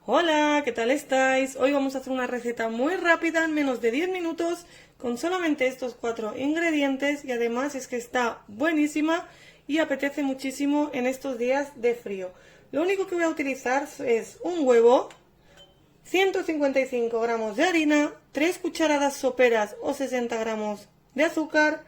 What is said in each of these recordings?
Hola, ¿qué tal estáis? Hoy vamos a hacer una receta muy rápida en menos de 10 minutos con solamente estos 4 ingredientes y además es que está buenísima y apetece muchísimo en estos días de frío. Lo único que voy a utilizar es un huevo, 155 gramos de harina, 3 cucharadas soperas o 60 gramos de azúcar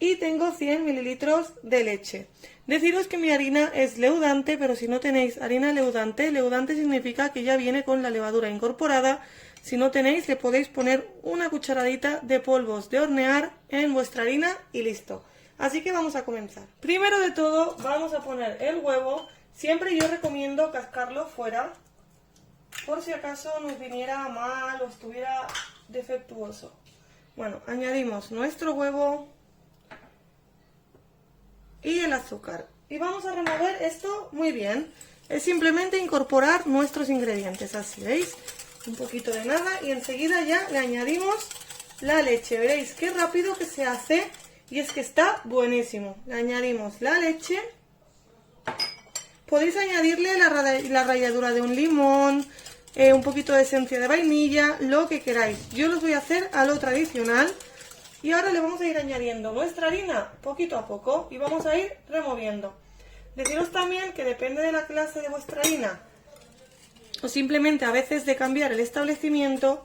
y tengo 100 mililitros de leche. Deciros que mi harina es leudante, pero si no tenéis harina leudante, leudante significa que ya viene con la levadura incorporada. Si no tenéis, le podéis poner una cucharadita de polvos de hornear en vuestra harina y listo. Así que vamos a comenzar. Primero de todo vamos a poner el huevo. Siempre yo recomiendo cascarlo fuera, por si acaso nos viniera mal o estuviera defectuoso. Bueno, añadimos nuestro huevo y el azúcar. Y vamos a remover esto muy bien. Es simplemente incorporar nuestros ingredientes, así, ¿veis? Un poquito de nada y enseguida ya le añadimos la leche. Veréis qué rápido que se hace y es que está buenísimo. Le añadimos la leche. Podéis añadirle la ralladura de un limón, un poquito de esencia de vainilla, lo que queráis. Yo los voy a hacer a lo tradicional. Y ahora le vamos a ir añadiendo nuestra harina poquito a poco y vamos a ir removiendo. Deciros también que depende de la clase de vuestra harina o simplemente a veces de cambiar el establecimiento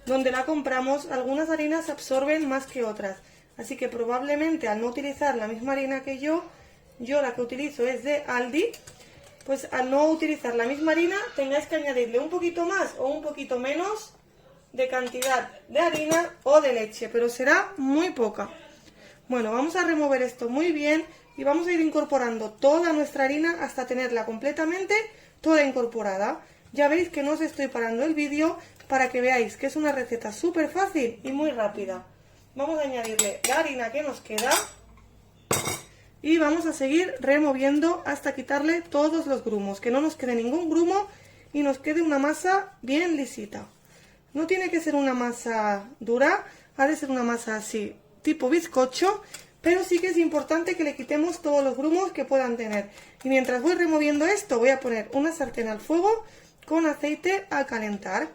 donde la compramos, algunas harinas absorben más que otras. Así que probablemente al no utilizar la misma harina que yo la que utilizo es de Aldi, pues al no utilizar la misma harina tengáis que añadirle un poquito más o un poquito menos de cantidad de harina o de leche, pero será muy poca. Bueno, vamos a remover esto muy bien y vamos a ir incorporando toda nuestra harina hasta tenerla completamente toda incorporada. Ya veis que no os estoy parando el vídeo para que veáis que es una receta súper fácil y muy rápida. Vamos a añadirle la harina que nos queda y vamos a seguir removiendo hasta quitarle todos los grumos, que no nos quede ningún grumo y nos quede una masa bien lisita. No tiene que ser una masa dura, ha de ser una masa así, tipo bizcocho, pero sí que es importante que le quitemos todos los grumos que puedan tener. Y mientras voy removiendo esto, voy a poner una sartén al fuego con aceite a calentar.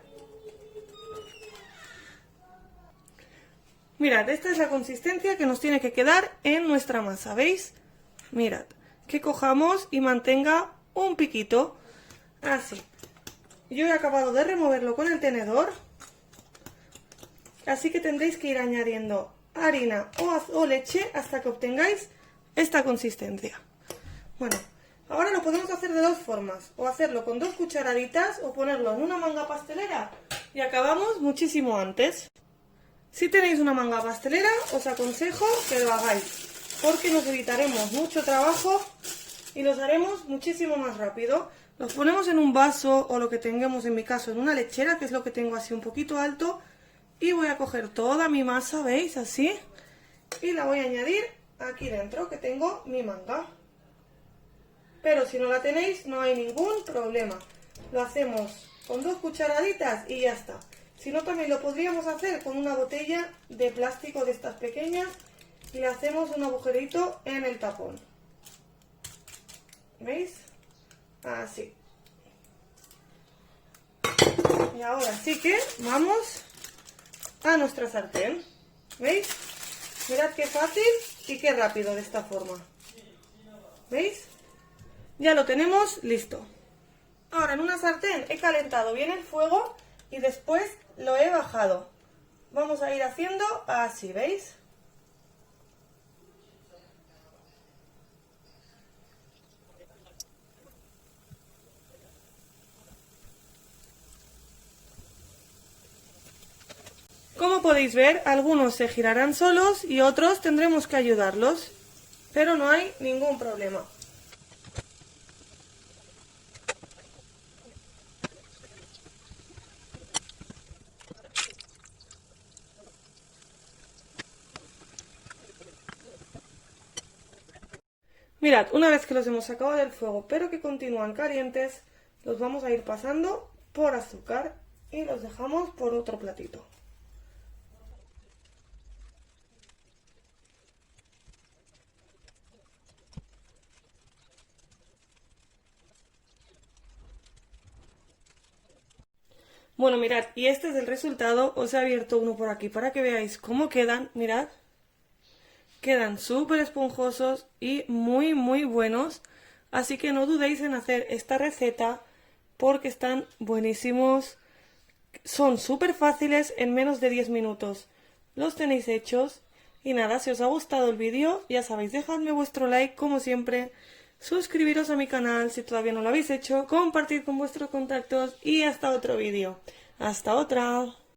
Mirad, esta es la consistencia que nos tiene que quedar en nuestra masa, ¿veis? Mirad, que cojamos y mantenga un piquito, así. Yo he acabado de removerlo con el tenedor. Así que tendréis que ir añadiendo harina o leche hasta que obtengáis esta consistencia. Bueno, ahora lo podemos hacer de dos formas. O hacerlo con 2 cucharaditas o ponerlo en una manga pastelera y acabamos muchísimo antes. Si tenéis una manga pastelera, os aconsejo que lo hagáis, porque nos evitaremos mucho trabajo y los haremos muchísimo más rápido. Los ponemos en un vaso o lo que tengamos, en mi caso en una lechera, que es lo que tengo así un poquito alto. Y voy a coger toda mi masa, ¿veis? Así. Y la voy a añadir aquí dentro, que tengo mi manga. Pero si no la tenéis, no hay ningún problema. Lo hacemos con 2 cucharaditas y ya está. Si no, también lo podríamos hacer con una botella de plástico de estas pequeñas y le hacemos un agujerito en el tapón. ¿Veis? Así. Y ahora sí que vamos a nuestra sartén. ¿Veis? Mirad qué fácil y qué rápido de esta forma. ¿Veis? Ya lo tenemos listo. Ahora en una sartén he calentado bien el fuego y después lo he bajado. Vamos a ir haciendo así, ¿veis? Como podéis ver, algunos se girarán solos y otros tendremos que ayudarlos, pero no hay ningún problema. Mirad, una vez que los hemos sacado del fuego, pero que continúan calientes, los vamos a ir pasando por azúcar y los dejamos por otro platito. Bueno, mirad, y este es el resultado. Os he abierto uno por aquí para que veáis cómo quedan. Mirad. Quedan súper esponjosos y muy muy buenos. Así que no dudéis en hacer esta receta porque están buenísimos. Son súper fáciles, en menos de 10 minutos los tenéis hechos. Y nada, si os ha gustado el vídeo, ya sabéis, dejadme vuestro like como siempre. Suscribiros a mi canal si todavía no lo habéis hecho. Compartid con vuestros contactos y hasta otro vídeo. Hasta otra.